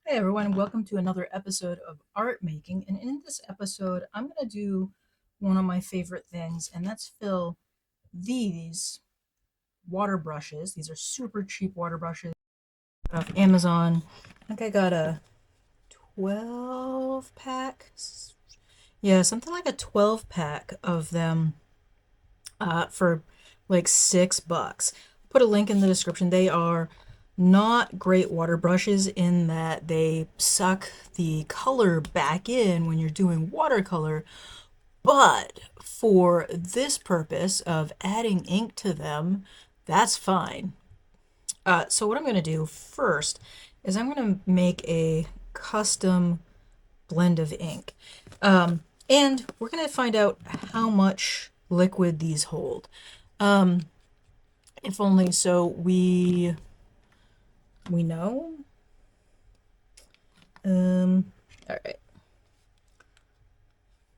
Hey everyone, welcome to another episode of Art Making. And in this episode, I'm going to do one of my favorite things, and that's fill these water brushes. These are super cheap water brushes off Amazon. I think I got a 12 pack. Yeah, something like a 12 pack of them for like $6. Put a link in the description. They are not great water brushes in that they suck the color back in when you're doing watercolor, but for this purpose of adding ink to them, that's fine. So what I'm going to do first is I'm going to make a custom blend of ink. And we're going to find out how much liquid these hold. If only so we know. All right.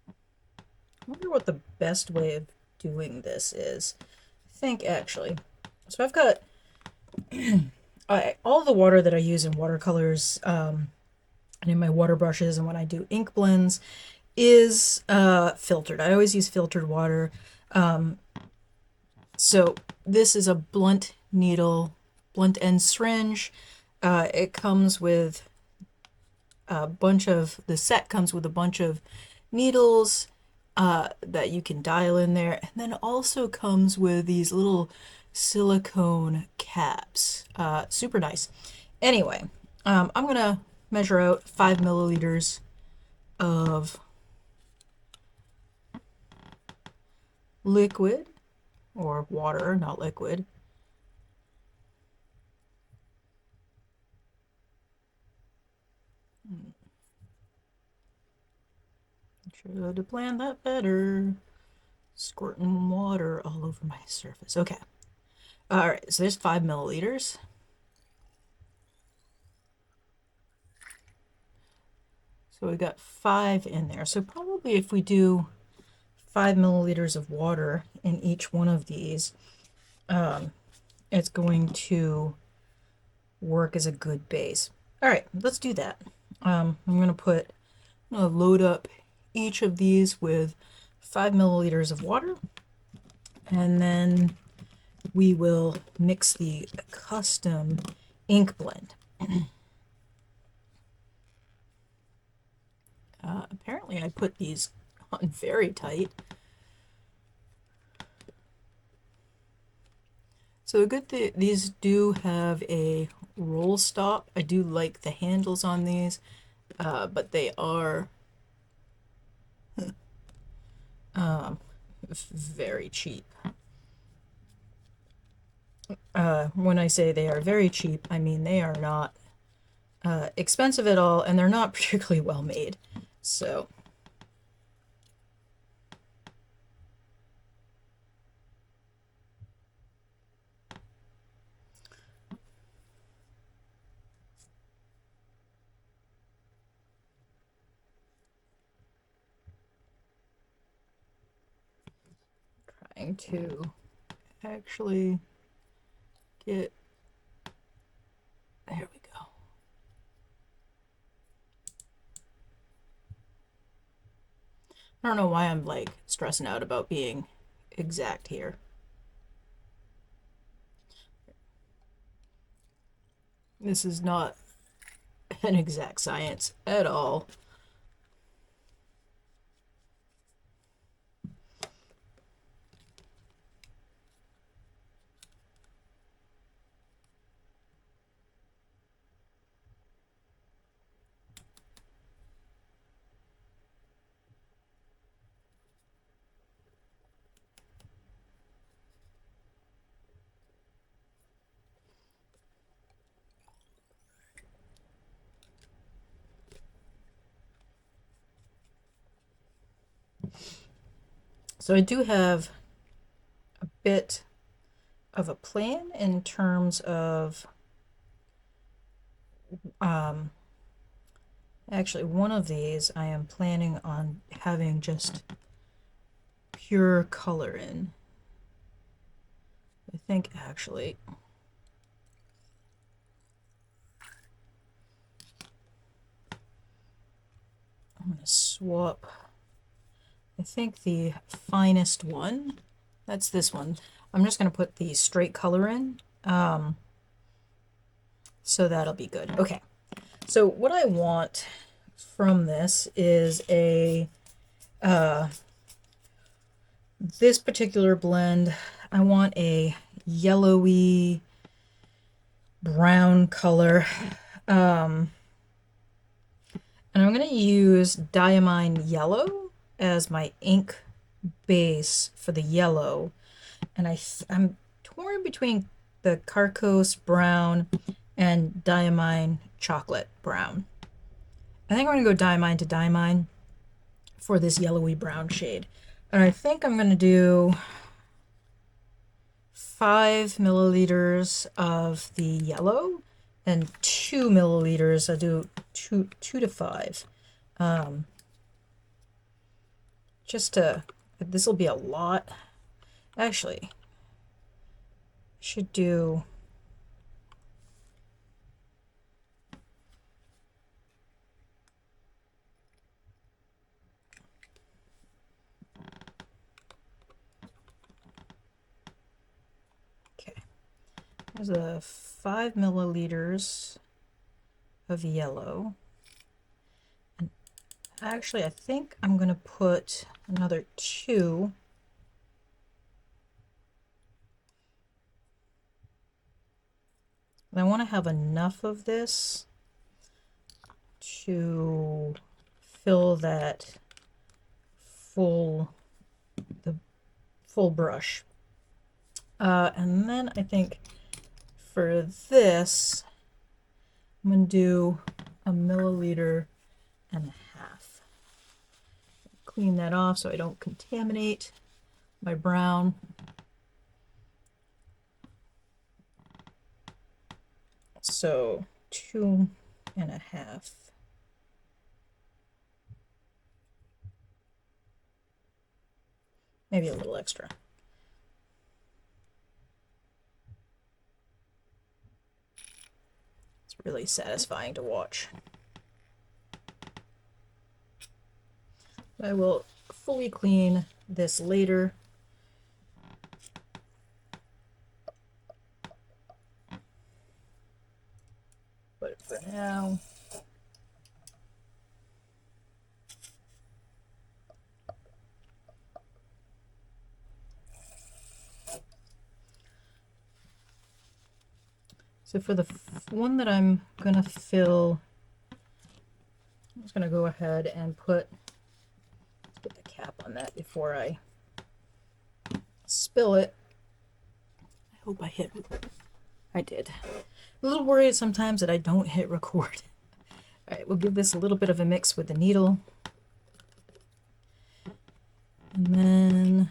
I wonder what the best way of doing this is. I think actually. So I've got all the water that I use in watercolors and in my water brushes and when I do ink blends is filtered. I always use filtered water. So this is a blunt needle, blunt end syringe. It comes with the set comes with a bunch of needles that you can dial in there, and then also comes with these little silicone caps. Super nice. Anyway, I'm gonna measure out 5 milliliters of liquid or water, not liquid. Should have planned that better. Squirting water all over my surface. Okay. All right. So there's 5 milliliters. So we got 5 in there. So probably if we do 5 milliliters of water in each one of these, it's going to work as a good base. All right, let's do that. I'm gonna load up each of these with 5 milliliters of water, and then we will mix the custom ink blend. Apparently I put these on very tight. So the good thing, these do have a roll stop. I do like the handles on these, but they are very cheap. When I say they are very cheap, I mean they are not expensive at all, and they're not particularly well made. So trying to actually get, there we go. I don't know why I'm like stressing out about being exact here. This is not an exact science at all. So I do have a bit of a plan in terms of actually one of these I am planning on having just pure color in. I think actually I'm going to swap, I think the finest one, that's this one. I'm just going to put the straight color in, so that'll be good. Okay, so what I want from this is a, this particular blend, I want a yellowy brown color. And I'm going to use Diamine Yellow as my ink base for the yellow. And I'm torn between the Carcose Brown and Diamine Chocolate Brown. I think I'm going to go Diamine to Diamine for this yellowy brown shade. And I think I'm going to do 5 milliliters of the yellow and 2 milliliters. I do two to 5. Just to, this will be a lot. Actually, should do, okay, there's a 5 milliliters of yellow. And actually, I think I'm going to put another 2. And I want to have enough of this to fill that full, the full brush. And then I think for this, I'm going to do 1.5 milliliters. Clean that off so I don't contaminate my brown. So 2.5. Maybe a little extra. It's really satisfying to watch. I will fully clean this later. But for now, so for the one that I'm gonna fill, I'm just gonna go ahead and put, let's get the cap on that before I spill it. I hope I hit, I did. A little worried sometimes that I don't hit record. All right, we'll give this a little bit of a mix with the needle. And then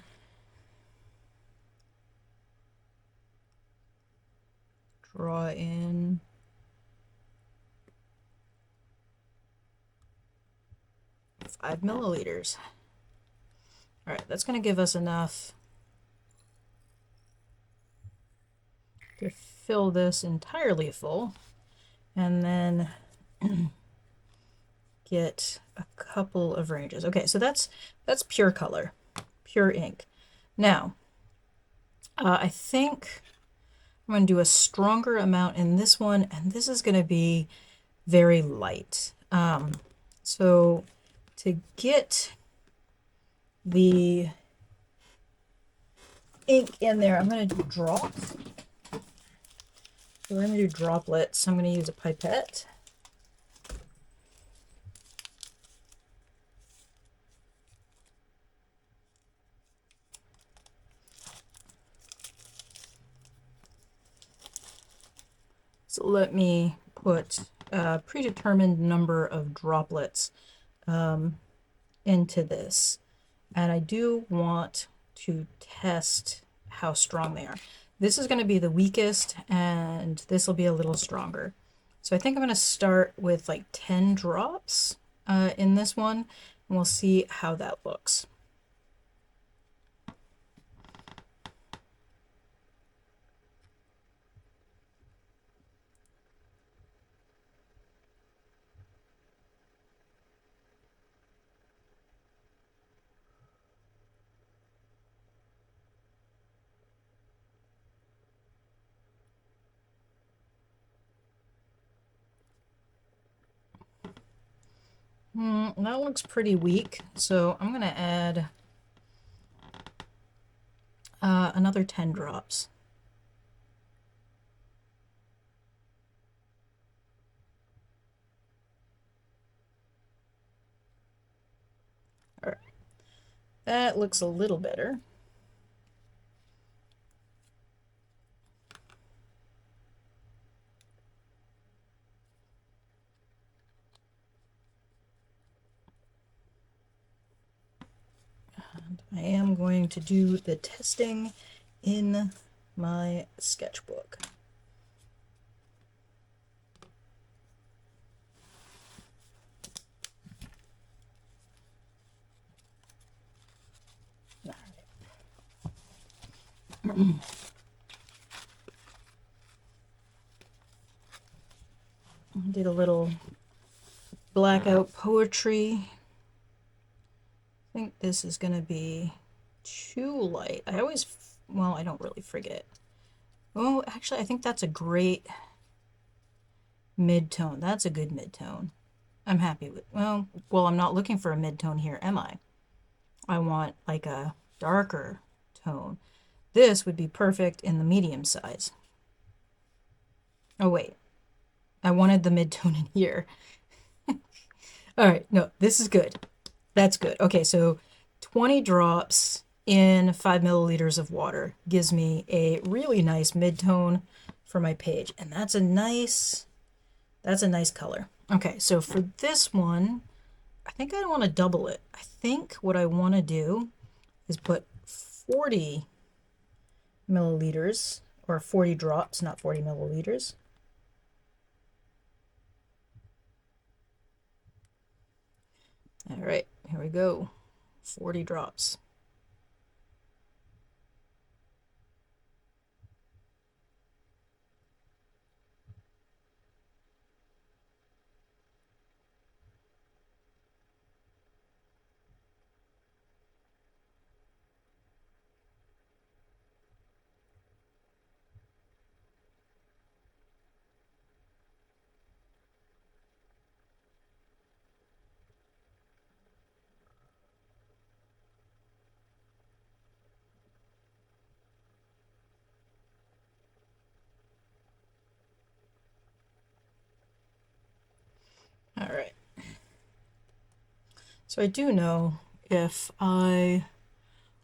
draw in five milliliters. All right, that's going to give us enough to fill this entirely full, and then get a couple of ranges. Okay, so that's pure color, pure ink. Now, I think I'm going to do a stronger amount in this one, and this is going to be very light. So to get the ink in there, I'm going to do drops. So we're going to do droplets. I'm going to use a pipette. So let me put a predetermined number of droplets into this. And I do want to test how strong they are. This is going to be the weakest, and this will be a little stronger. So I think I'm going to start with like 10 drops in this one, and we'll see how that looks. That looks pretty weak, so I'm gonna add another 10 drops. All right, that looks a little better. And I am going to do the testing in my sketchbook. Did a little blackout poetry. I think this is going to be too light. Well, I don't really forget. Oh, actually, I think that's a great mid-tone. That's a good mid-tone. I'm happy with, well, I'm not looking for a mid-tone here, am I? I want like a darker tone. This would be perfect in the medium size. Oh, wait. I wanted the mid-tone in here. All right, no, this is good. That's good. Okay, so 20 drops in 5 milliliters of water gives me a really nice mid-tone for my page. And that's a nice color. Okay, so for this one, I think I want to double it. I think what I want to do is put 40 milliliters, or 40 drops, not 40 milliliters. All right, here we go. 40 drops. All right. So I do know if I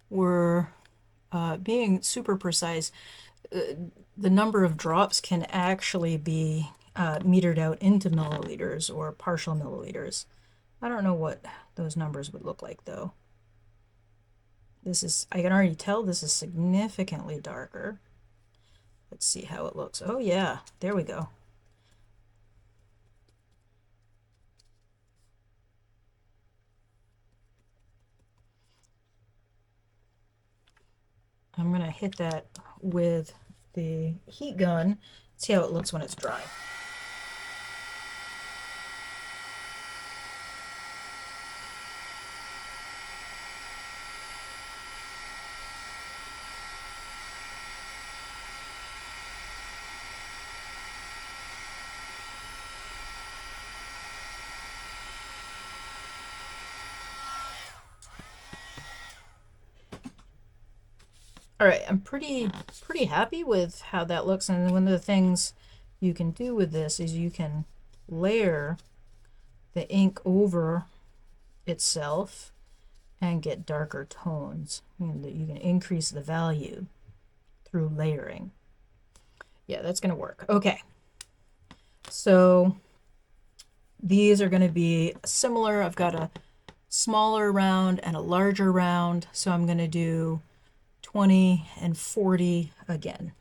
were being super precise, the number of drops can actually be metered out into milliliters or partial milliliters. I don't know what those numbers would look like though. I can already tell this is significantly darker. Let's see how it looks. Oh yeah, there we go. I'm gonna hit that with the heat gun, see how it looks when it's dry. All right, I'm pretty happy with how that looks. And one of the things you can do with this is you can layer the ink over itself and get darker tones. You can increase the value through layering. Yeah, that's gonna work. Okay, so these are gonna be similar. I've got a smaller round and a larger round, so I'm gonna do 20 and 40 again.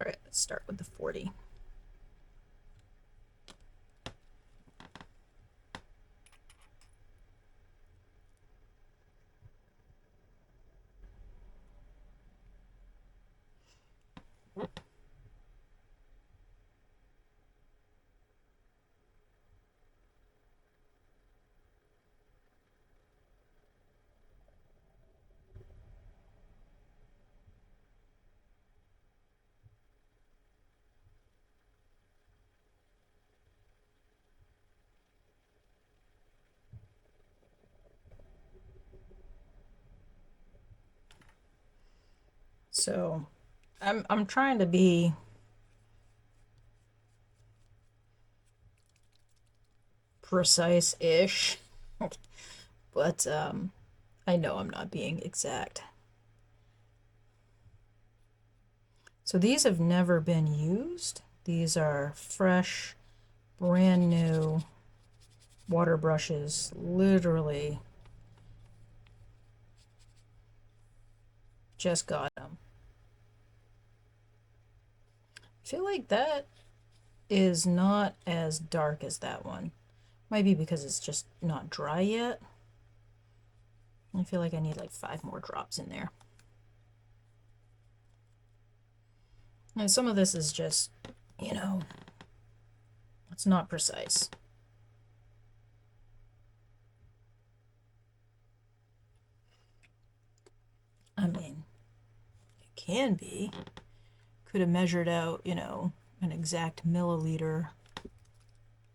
All right, let's start with the 40. So I'm trying to be precise-ish, but I know I'm not being exact. So these have never been used. These are fresh, brand new water brushes, literally just got them. I feel like that is not as dark as that one. Might be because it's just not dry yet. I feel like I need like 5 more drops in there. And some of this is just, you know, it's not precise. I mean, it can be. Could have measured out, you know, an exact milliliter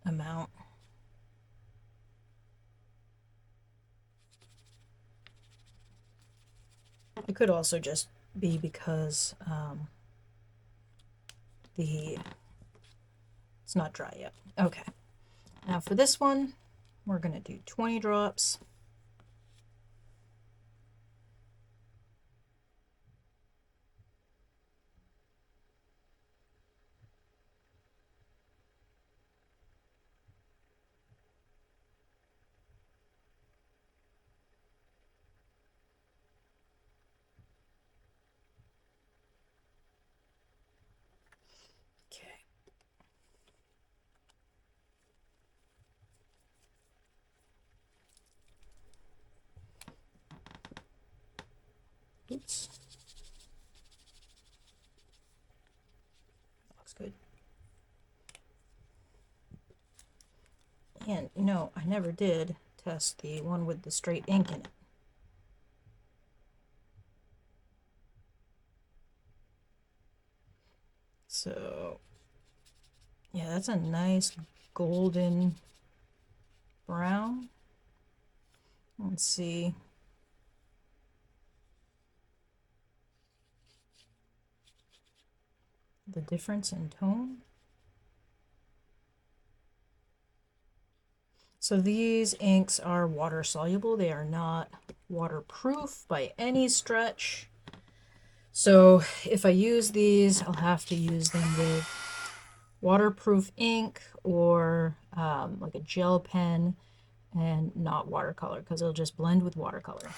amount. It could also just be because it's not dry yet. Okay. Now for this one, we're going to do 20 drops. Okay. Oops. Looks good. And no, I never did test the one with the straight ink in it. So, yeah, that's a nice golden brown. Let's see. The difference in tone. So these inks are water soluble. They are not waterproof by any stretch. So if I use these, I'll have to use them with waterproof ink or like a gel pen and not watercolor because it'll just blend with watercolor.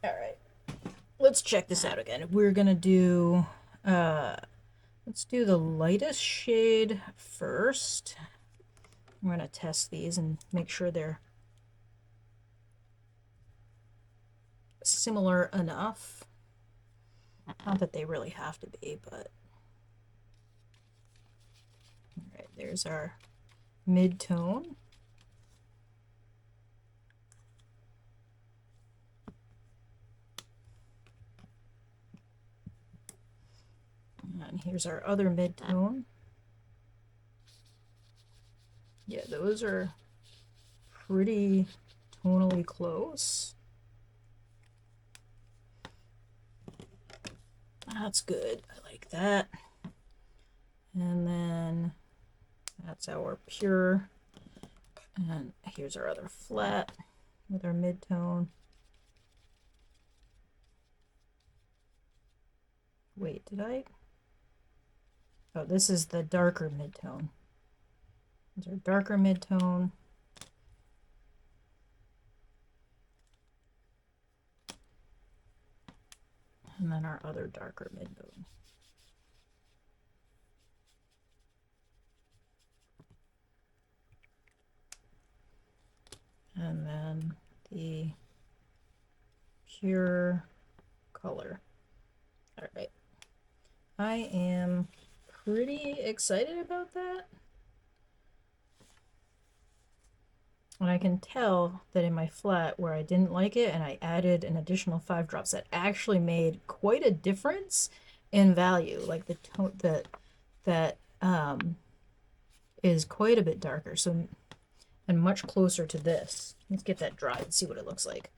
All right, let's check this out again. We're gonna do, let's do the lightest shade first. I'm gonna test these and make sure they're similar enough. Not that they really have to be, but all right, there's our mid-tone. And here's our other mid-tone. Yeah, those are pretty tonally close. That's good. I like that. And then that's our pure. And here's our other flat with our mid-tone. Wait, did I? Oh, this is the darker mid-tone. These are darker mid-tone. And then our other darker mid-tone. And then the pure color. All right. I am pretty excited about that. And I can tell that in my flat where I didn't like it and I added an additional 5 drops, that actually made quite a difference in value. Like the tone that is quite a bit darker, so and much closer to this. Let's get that dry and see what it looks like.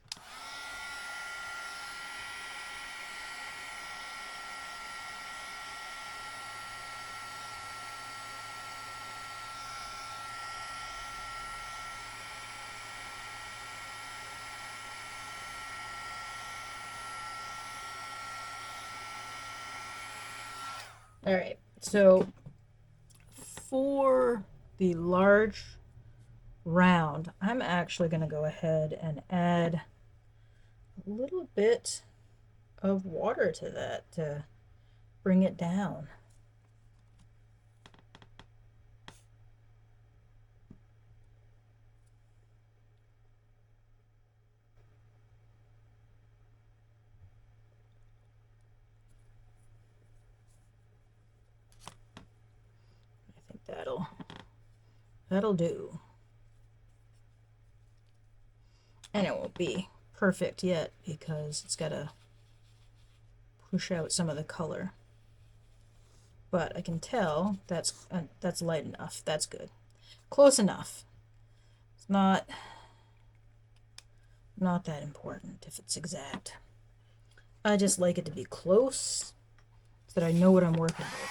All right, so for the large round, I'm actually going to go ahead and add a little bit of water to that to bring it down. I think that'll do. And it won't be perfect yet because it's got to push out some of the color. But I can tell that's light enough. That's good. Close enough. It's not that important if it's exact. I just like it to be close so that I know what I'm working with.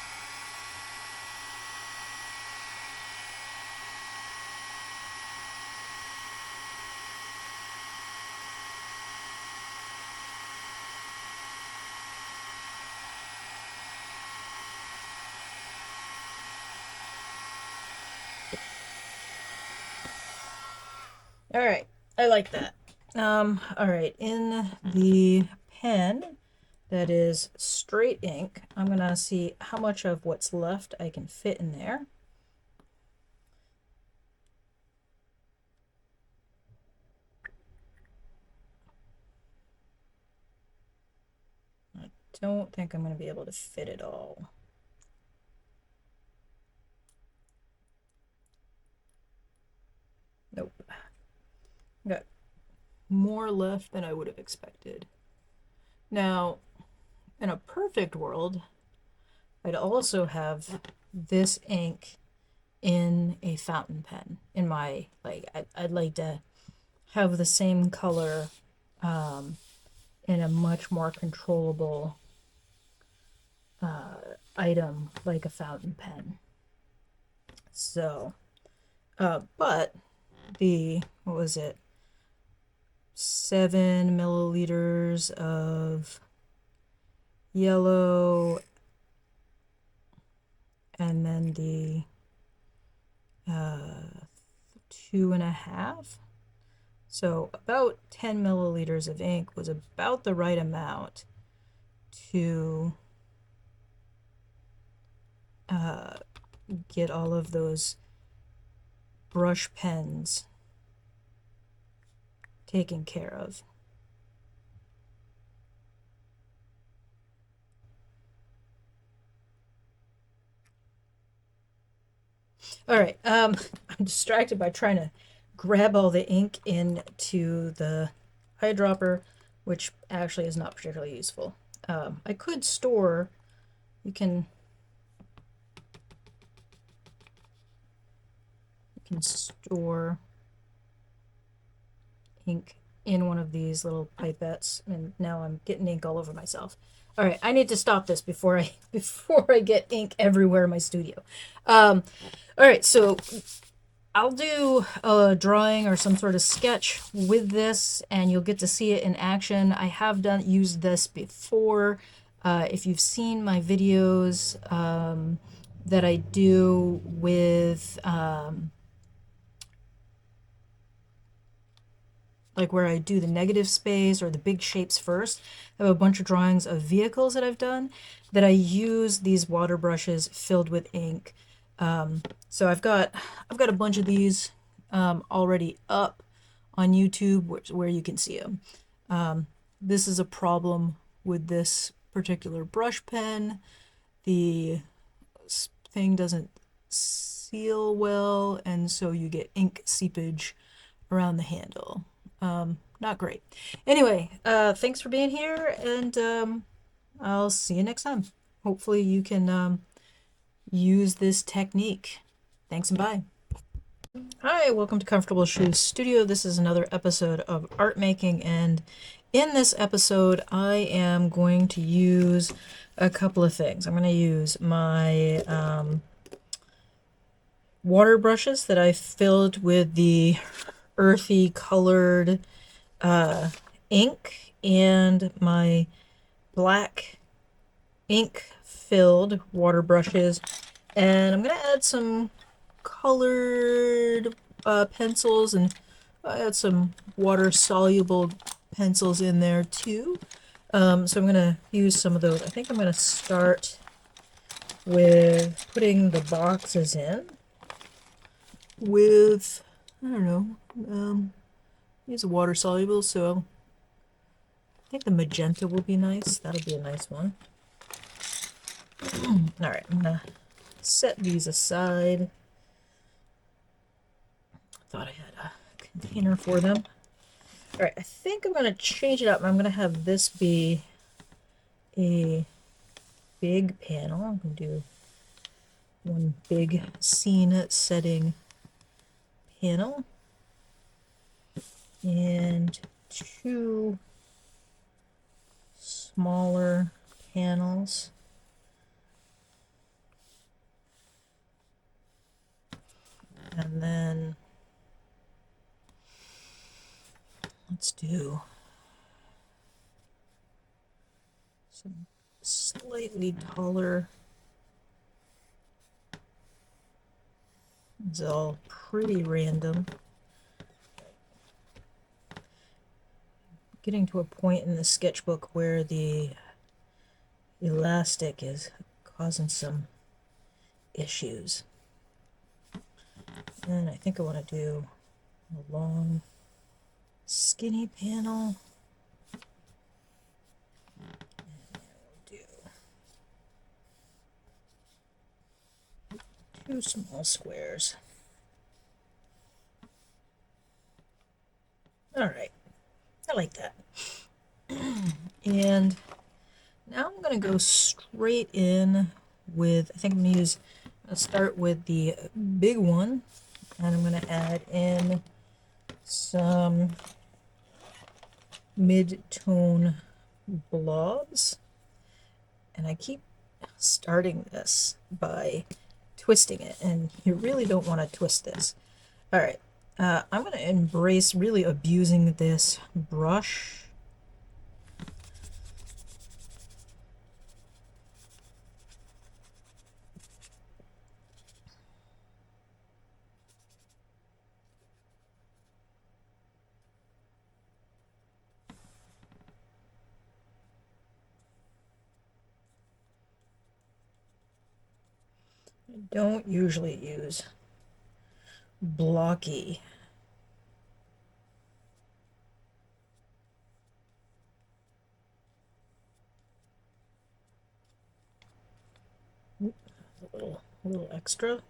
All right, I like that. All right, in the pen that is straight ink, I'm gonna see how much of what's left I can fit in there. I don't think I'm gonna be able to fit it all. Nope. Got more left than I would have expected. Now, in a perfect world, I'd also have this ink in a fountain pen. In my, like, I'd like to have the same color in a much more controllable item like a fountain pen. So, but what was it? 7 milliliters of yellow, and then the 2.5. So about 10 milliliters of ink was about the right amount to get all of those brush pens taken care of. All right, I'm distracted by trying to grab all the ink into the eyedropper, which actually is not particularly useful. I could store, you can store ink in one of these little pipettes, and now I'm getting ink all over myself. All right, I need to stop this before I get ink everywhere in my studio. All right, so I'll do a drawing or some sort of sketch with this, and you'll get to see it in action. I have used this before. If you've seen my videos that I do with like where I do the negative space or the big shapes first, I have a bunch of drawings of vehicles that I've done that I use these water brushes filled with ink. So I've got a bunch of these already up on YouTube where you can see them. this is a problem with this particular brush pen. The thing doesn't seal well, and so you get ink seepage around the handle. Not great. Anyway, thanks for being here, and I'll see you next time. Hopefully you can use this technique. Thanks and bye. Hi, welcome to Comfortable Shoes Studio. This is another episode of art making, and in this episode I am going to use a couple of things. I'm going to use my water brushes that I filled with the earthy colored ink, and my black ink filled water brushes, and I'm going to add some colored pencils, and I add some water soluble pencils in there too. So I'm going to use some of those. I think I'm going to start with putting the boxes in with, I don't know, use water soluble, so I think the magenta will be nice. That'll be a nice one. Alright, I'm going to set these aside. Thought I had a container for them. Alright, I think I'm going to change it up. I'm going to have this be a big panel. I'm going to do one big scene setting panel and two smaller panels. And then let's do some slightly taller. It's all pretty random. Getting to a point in the sketchbook where the elastic is causing some issues. And I think I want to do a long, skinny panel. And we'll do two small squares. All right, I like that. And now I'm going to go straight in with, I think I'm going to start with the big one, and I'm going to add in some mid-tone blobs. And I keep starting this by twisting it, and you really don't want to twist this. All right, I'm going to embrace really abusing this brush. I don't usually use blocky a little extra.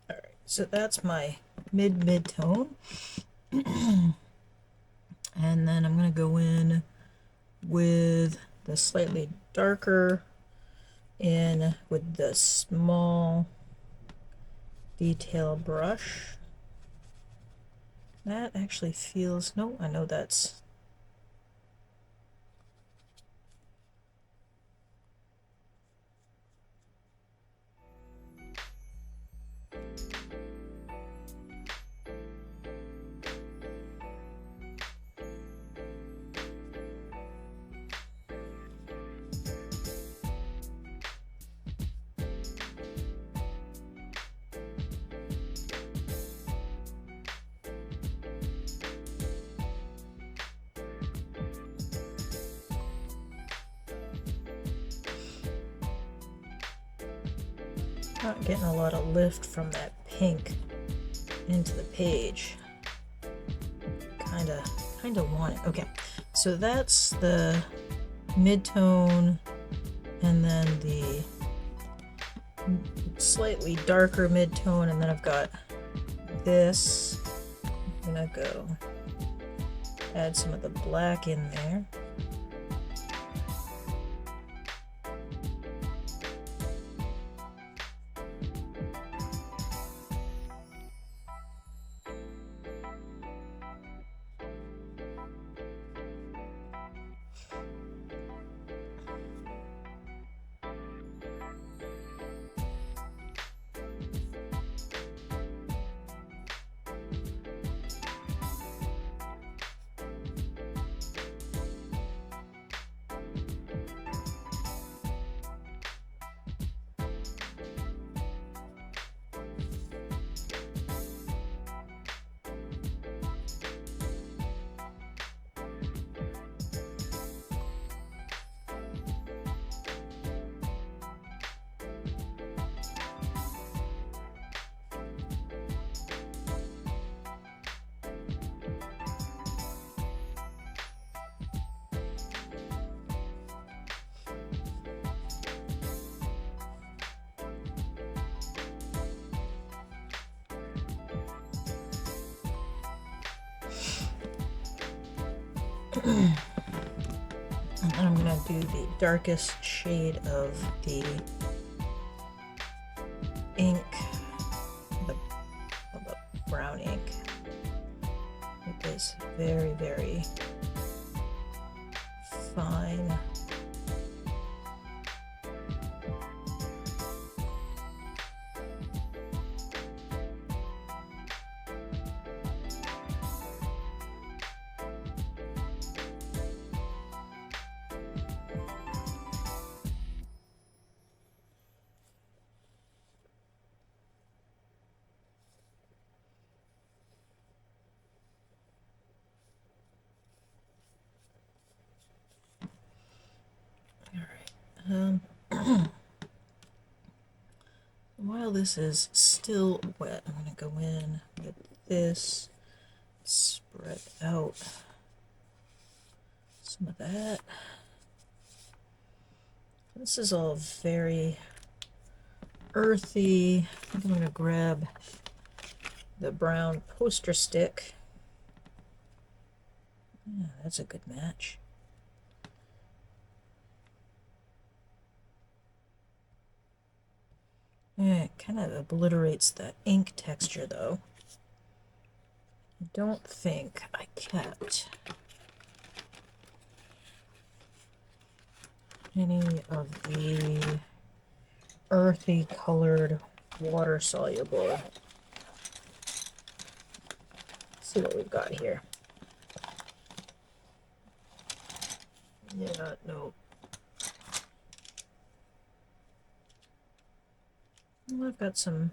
All right, so that's my mid-tone. And then I'm going to go in with the slightly darker and with the small detail brush. That actually feels, no, I know that's, Not getting a lot of lift from that pink into the page. Kinda want it. Okay, so that's the mid-tone, and then the slightly darker mid-tone, and then I've got this. I'm gonna go add some of the black in there. And then I'm gonna do the darkest shade of the ink, the brown ink, with this very, very fine while this is still wet, I'm going to go in with this, spread out some of that. This is all very earthy. I think I'm going to grab the brown poster stick. Yeah, that's a good match. Yeah, it kind of obliterates the ink texture, though. I don't think I kept any of the earthy colored water soluble. Let's see what we've got here. Yeah, no. Well, I've got some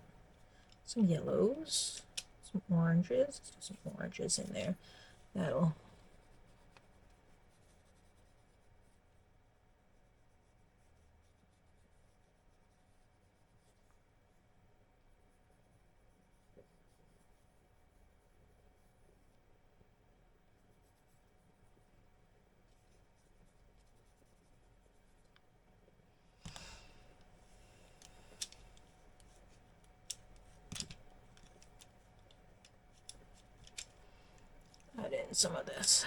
yellows, some oranges. Let's do some oranges in there. That'll add in some of this.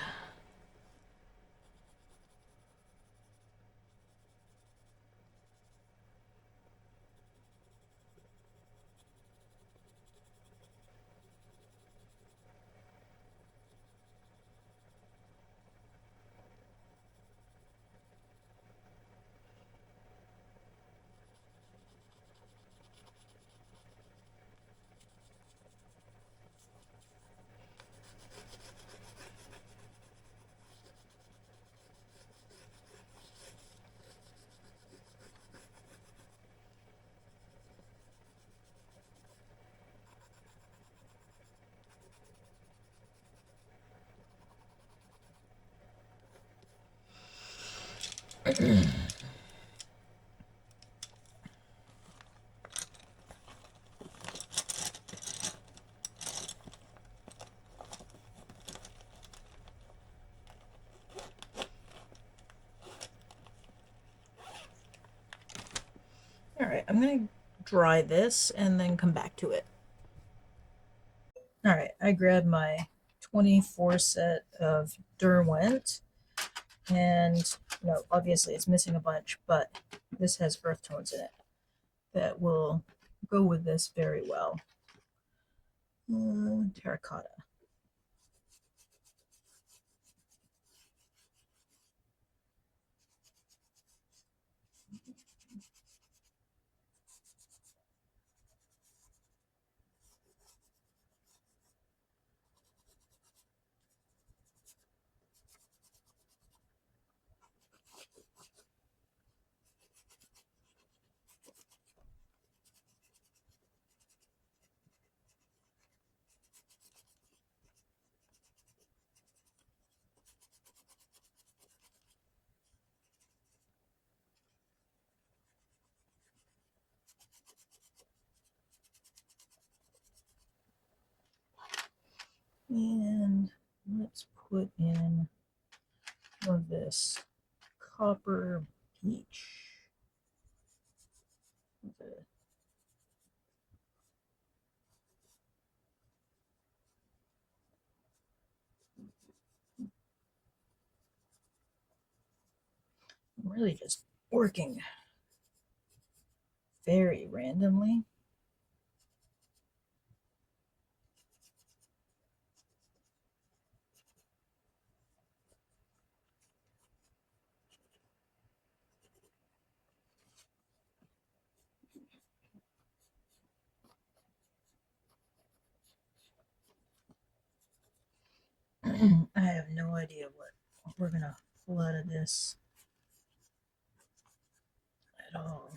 I'm gonna dry this and then come back to it. All right, I grabbed my 24 set of Derwent, and obviously it's missing a bunch, but this has earth tones in it that will go with this very well. Terracotta. And let's put in some of this copper peach. I'm really just working very randomly. I have no idea what we're gonna pull out of this at all.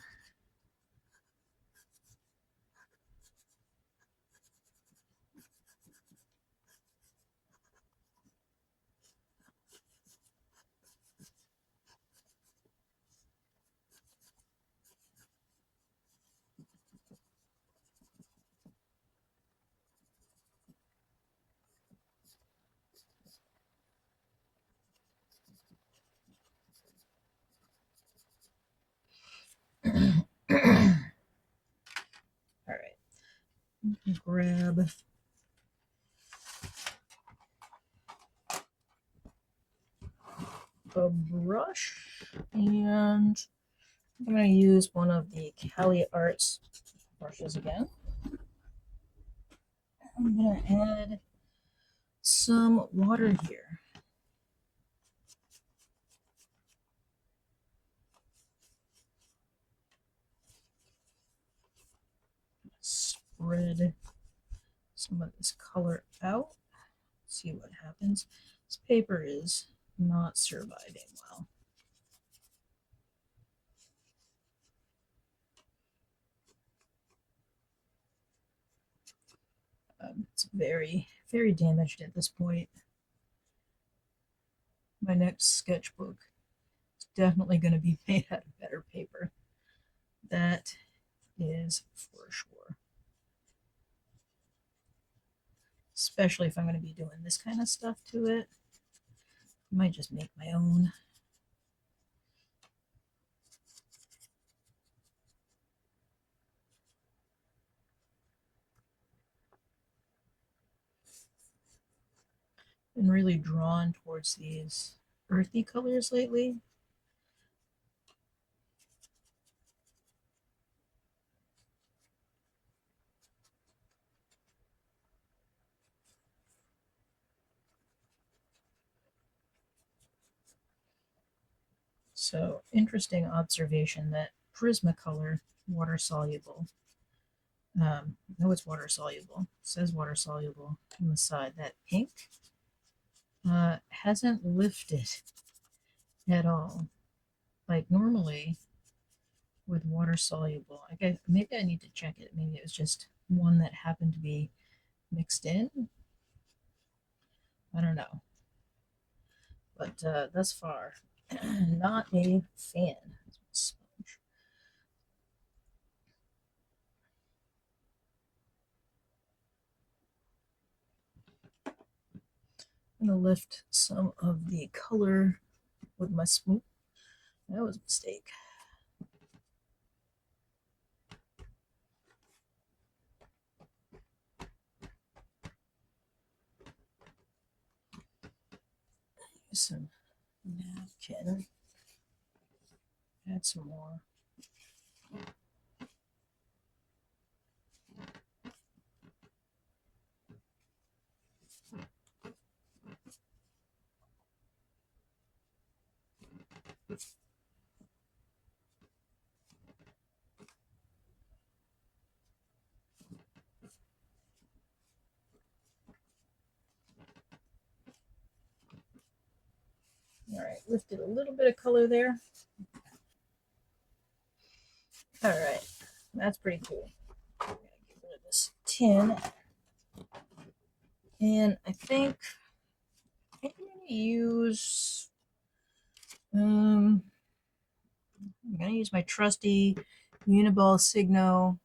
All right, grab a brush, and I'm going to use one of the Cali Arts brushes again. I'm going to add some water here. Spread some of this color out. See what happens. This paper is not surviving well. It's very, very damaged at this point. My next sketchbook is definitely going to be made out of better paper. That is for sure. Especially if I'm going to be doing this kind of stuff to it. I might just make my own. Been really drawn towards these earthy colors lately. So interesting observation that Prismacolor water soluble. No, it's water soluble. It says water soluble on the side. That pink hasn't lifted at all. Like normally with water soluble, I guess maybe I need to check it. Maybe it was just one that happened to be mixed in. I don't know. But thus far, not a fan. I'm going to lift some of the color with my spoon. That was a mistake. some napkin. Add some more. All right, lifted a little bit of color there. All right, that's pretty cool. I'm gonna get rid of this tin, and I think I'm gonna use I'm gonna use my trusty Uniball Signo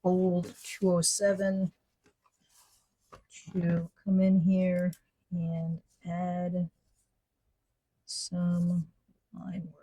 Bold 207 to come in here and add some line work.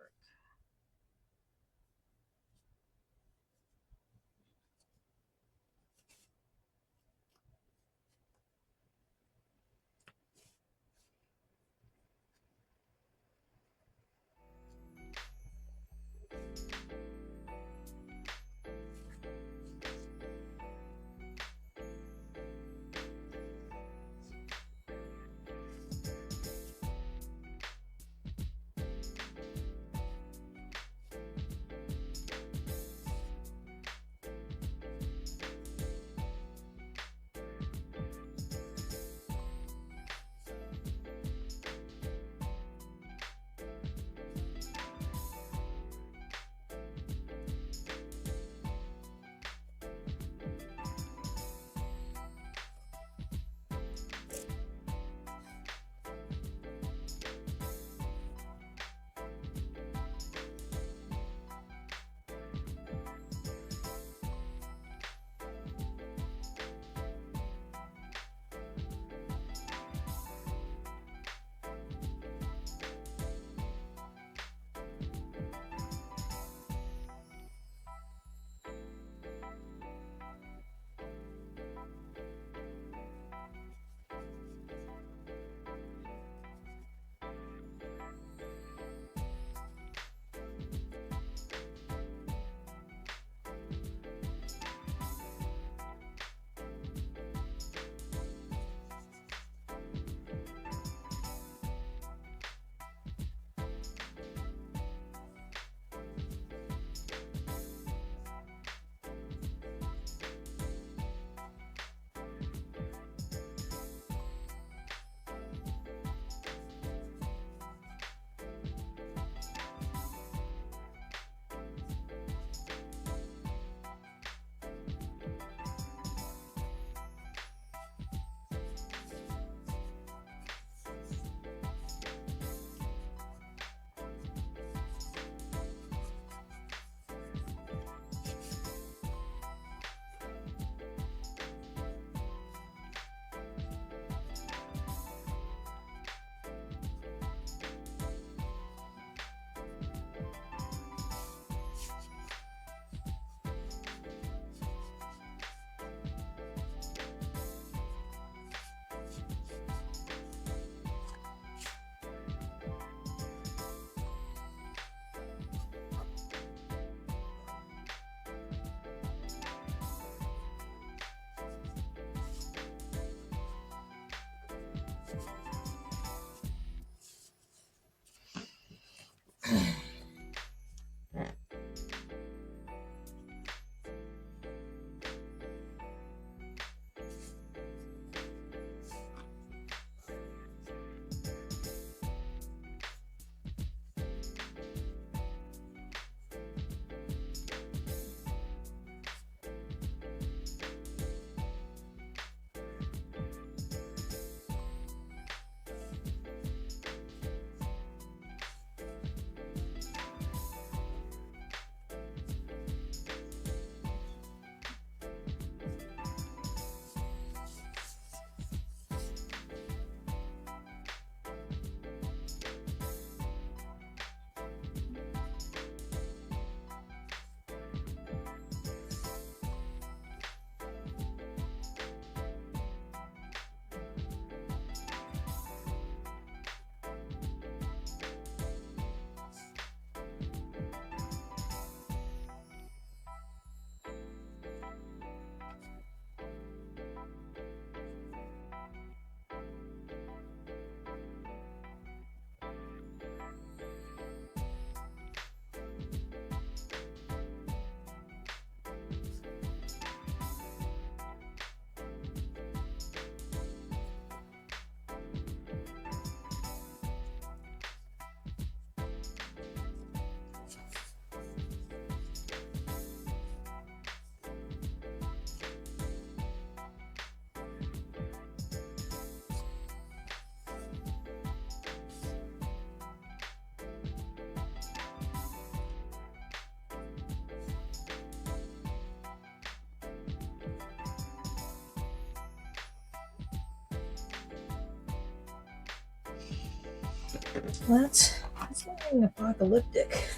That's something apocalyptic.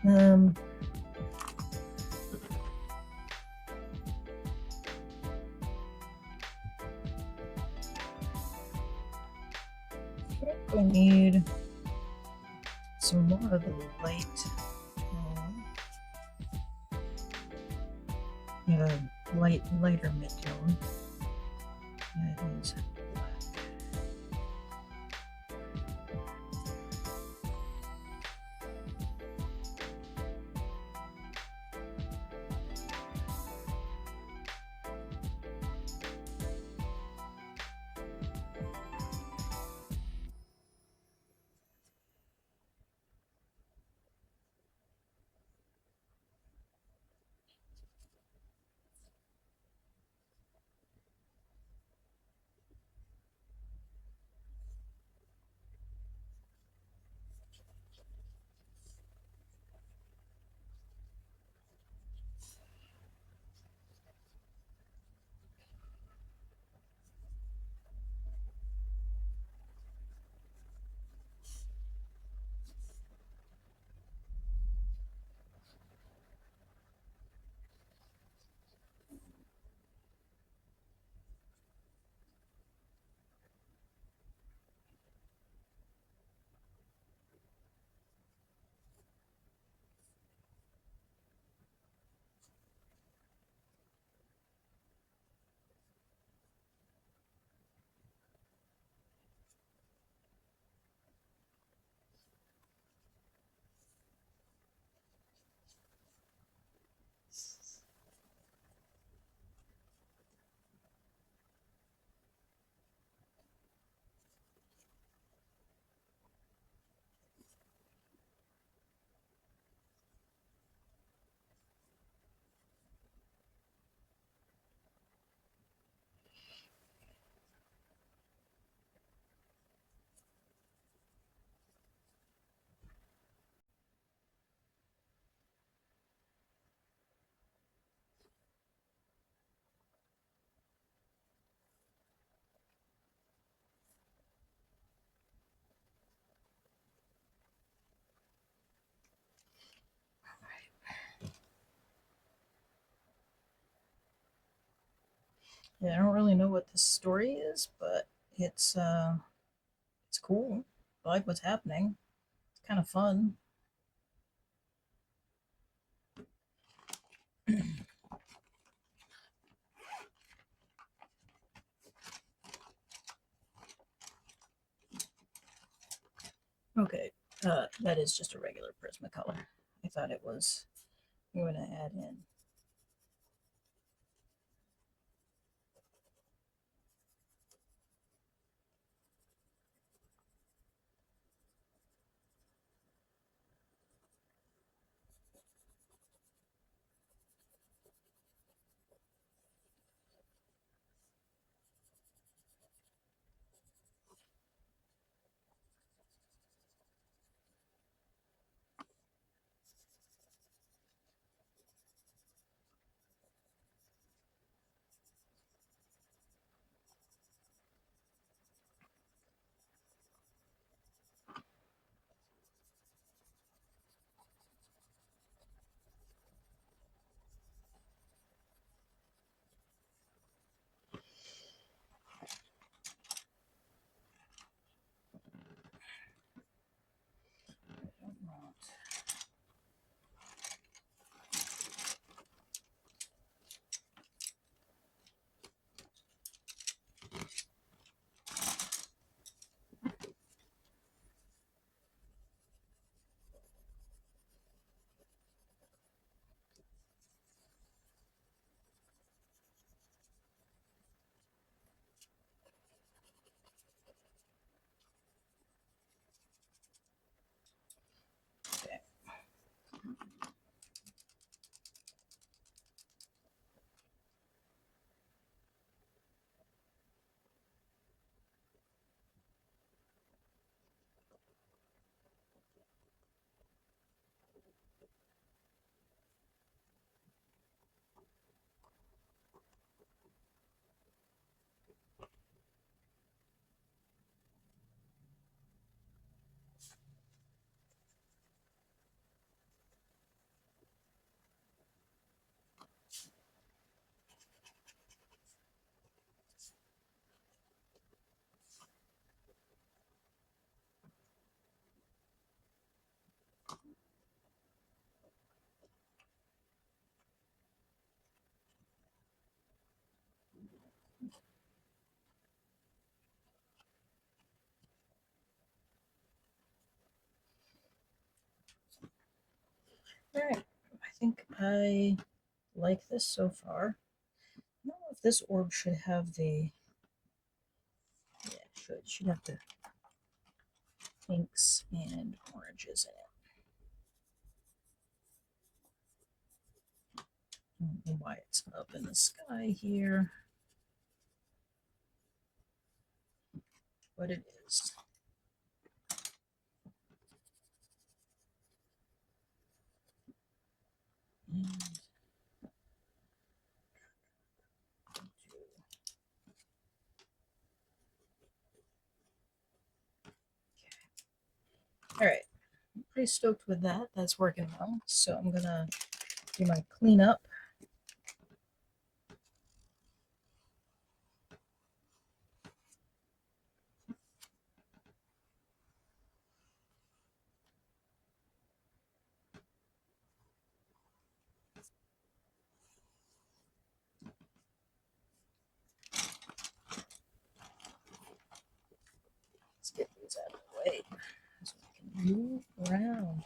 um, I need some more of the lighter mid-tone. That is black. Yeah, I don't really know what this story is, but it's cool. I like what's happening. It's kind of fun. Okay, that is just a regular Prismacolor. I thought it was. I'm going to add in. All right, I think I like this so far. I don't know if this orb should have the, yeah, it should have the pinks and oranges in it. I don't know why it's up in the sky here, but it is. And all right, I'm pretty stoked with that. That's working well. So I'm gonna do my cleanup. Let's get these out of the way so we can move around.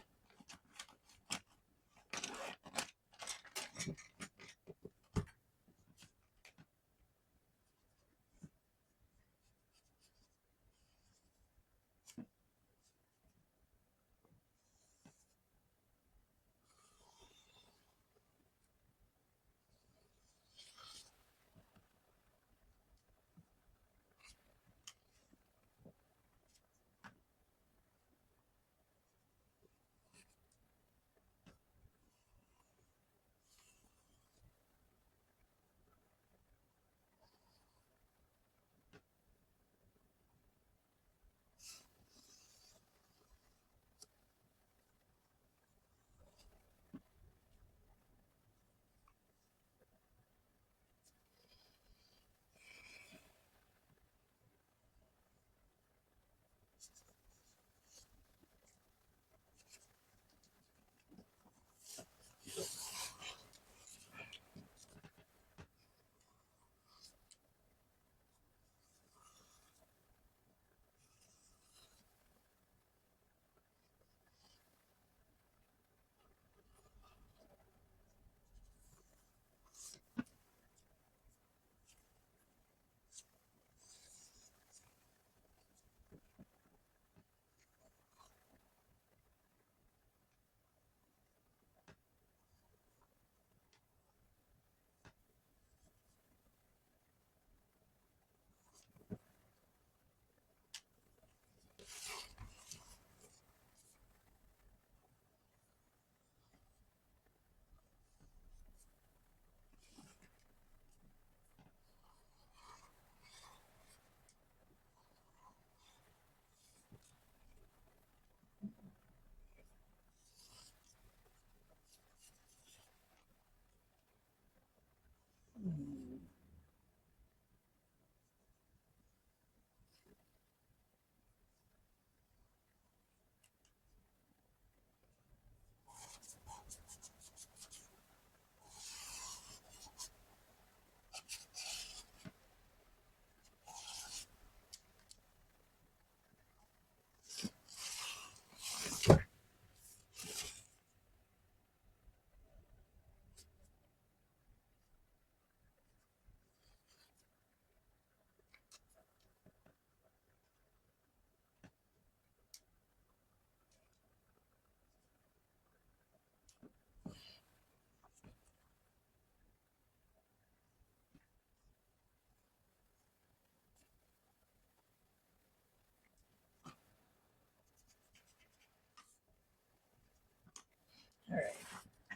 All right,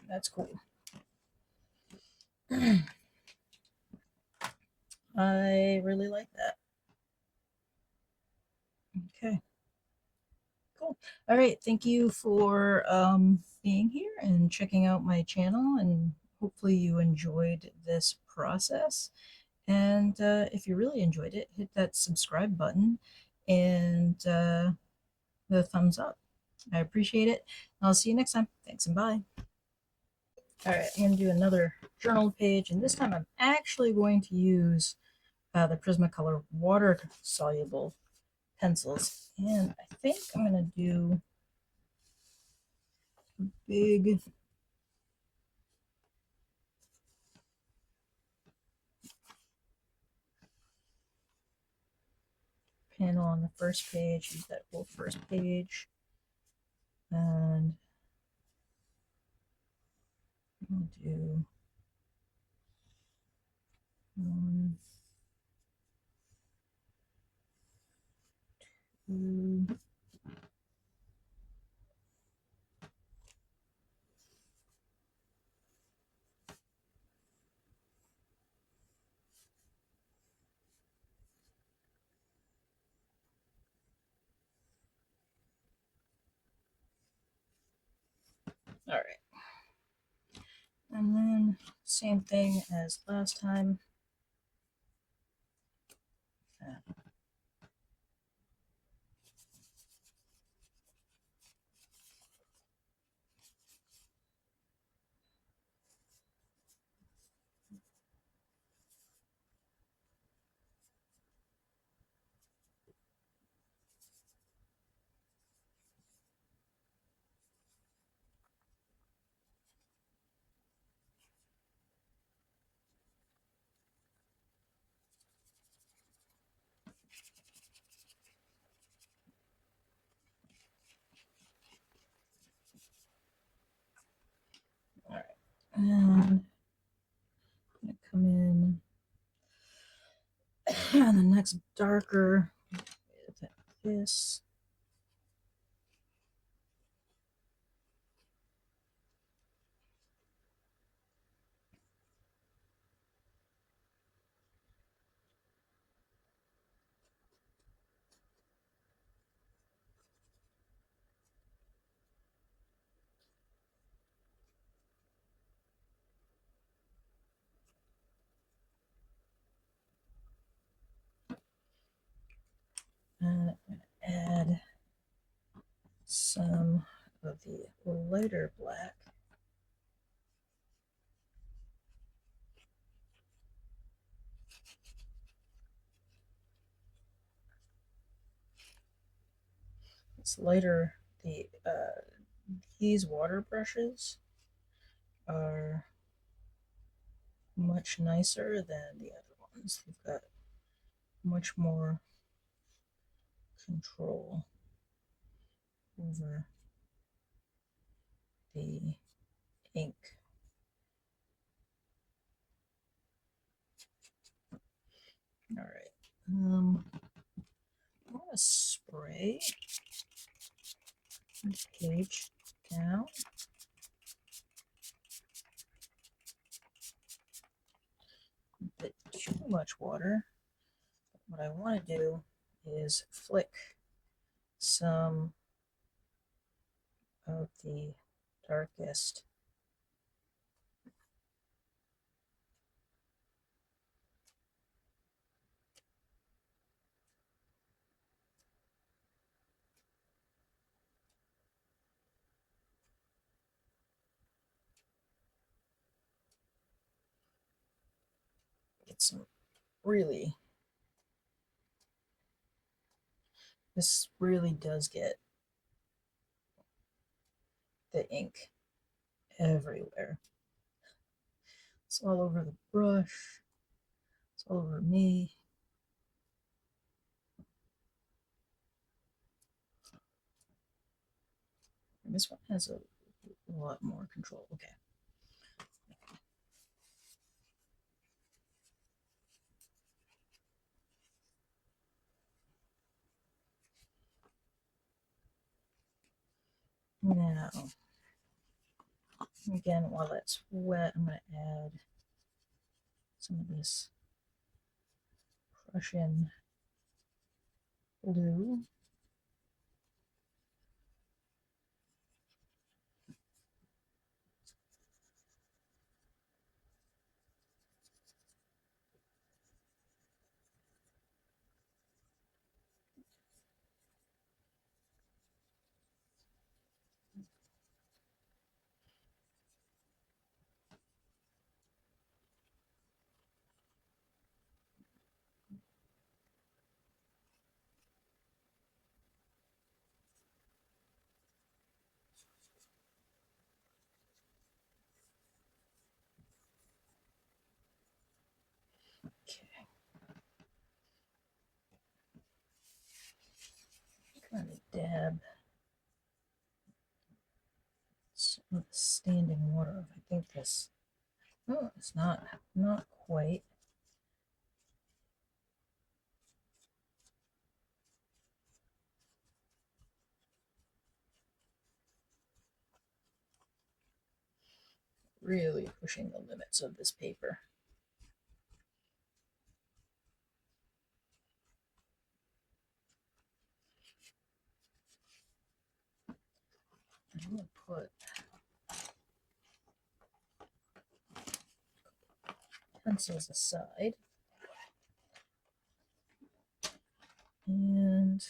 that's cool. I really like that. Okay, cool. All right, thank you for being here and checking out my channel, and hopefully you enjoyed this process. And if you really enjoyed it, hit that subscribe button and the thumbs up. I appreciate it. I'll see you next time. Thanks and bye. All right, I'm going to do another journal page, and this time I'm actually going to use the Prismacolor water soluble pencils. And I think I'm going to do a big panel on the first page, use that whole first page, and we'll do 1, 2, all right. And then same thing as last time. All right, and I'm gonna come in on the next darker with this. And I'm going to add some of the lighter black. It's lighter. These water brushes are much nicer than the other ones. They've got much more control over the ink. All right. I'm going to spray this page down. A bit too much water. What I want to do is flick some of the darkest get some really, this really does get the ink everywhere. It's all over the brush, it's all over me. And this one has a lot more control. Okay. Now, again, while it's wet, I'm going to add some of this Prussian blue. dab some of the standing water. I think this, oh, it's not quite. Really pushing the limits of this paper. I'm going to put pencils aside and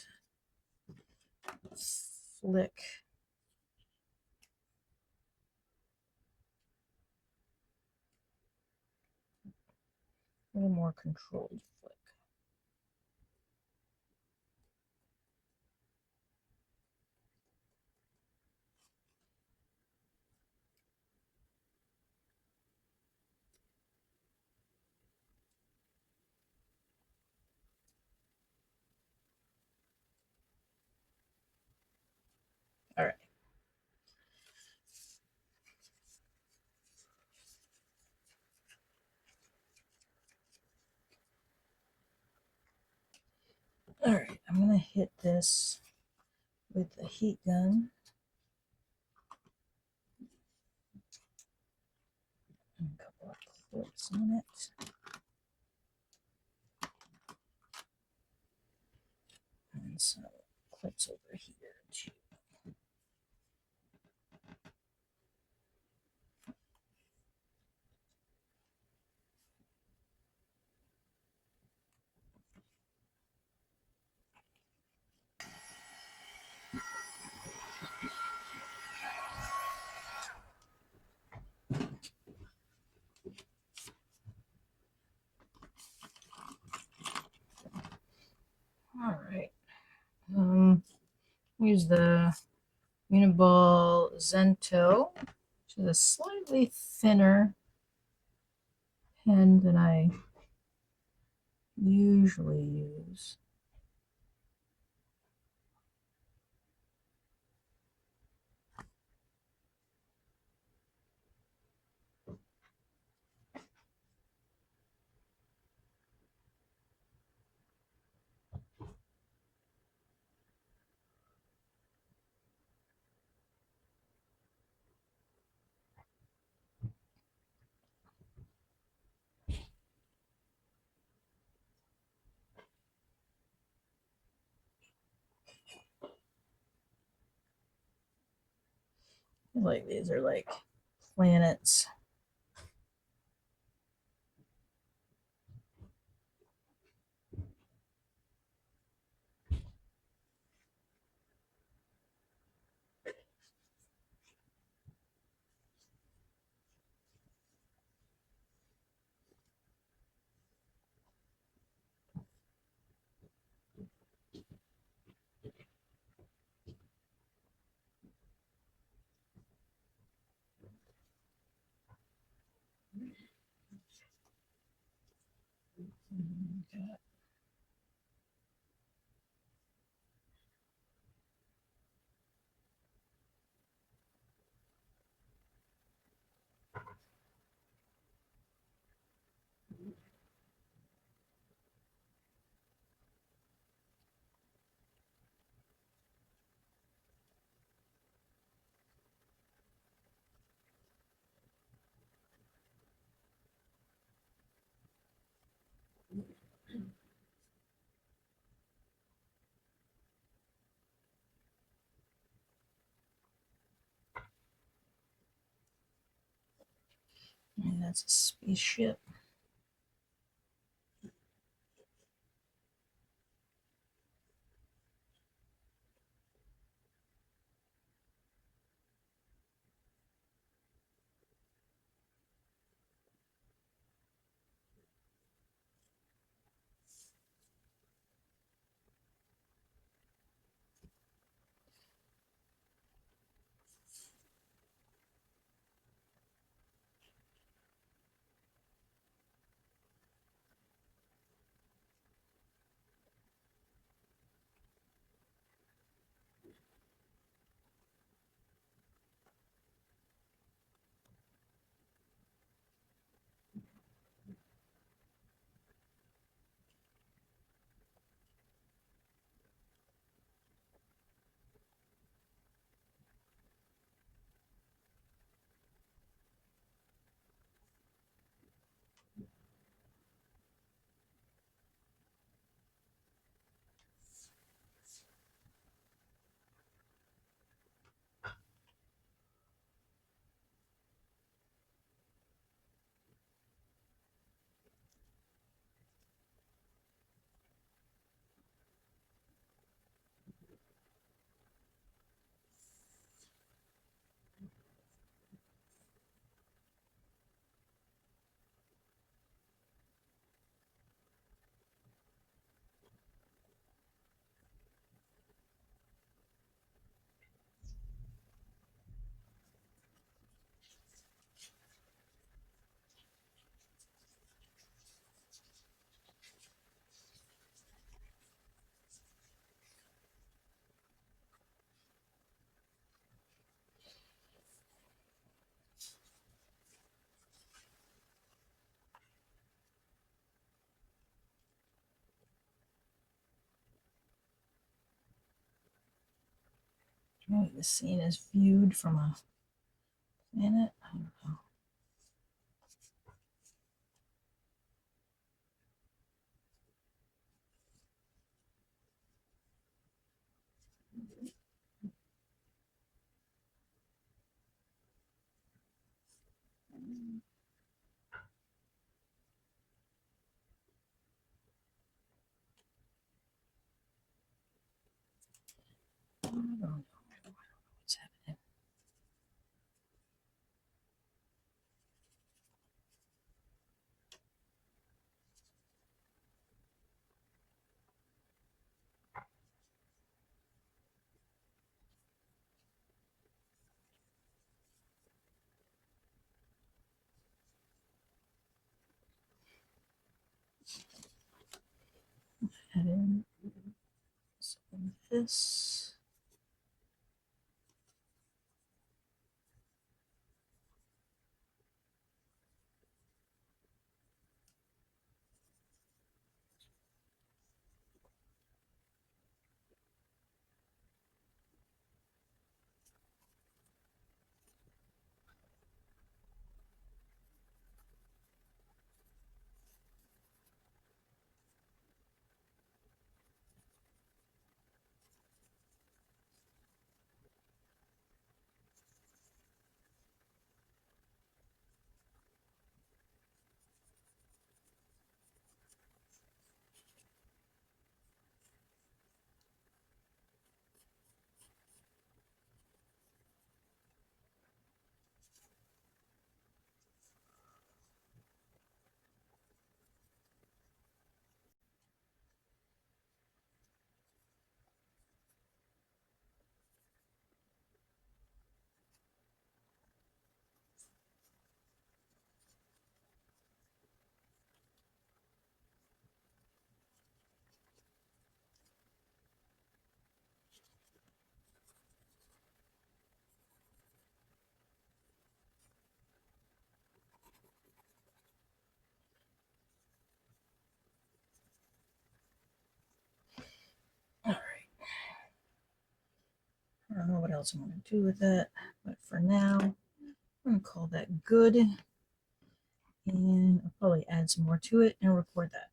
flick a little more controlled flick. All right. All right, I'm going to hit this with the heat gun. And a couple of clips on it. And some clips over here too. All right. Use the Uniball Zento, which is a slightly thinner pen than I usually use. Like these are like planets. Okay. And that's a spaceship. Maybe the scene is viewed from a planet. I don't know. I don't know what's happening. Add in some of this. All right. I don't know what else I'm going to do with that, but for now, I'm going to call that good. And I'll probably add some more to it and record that.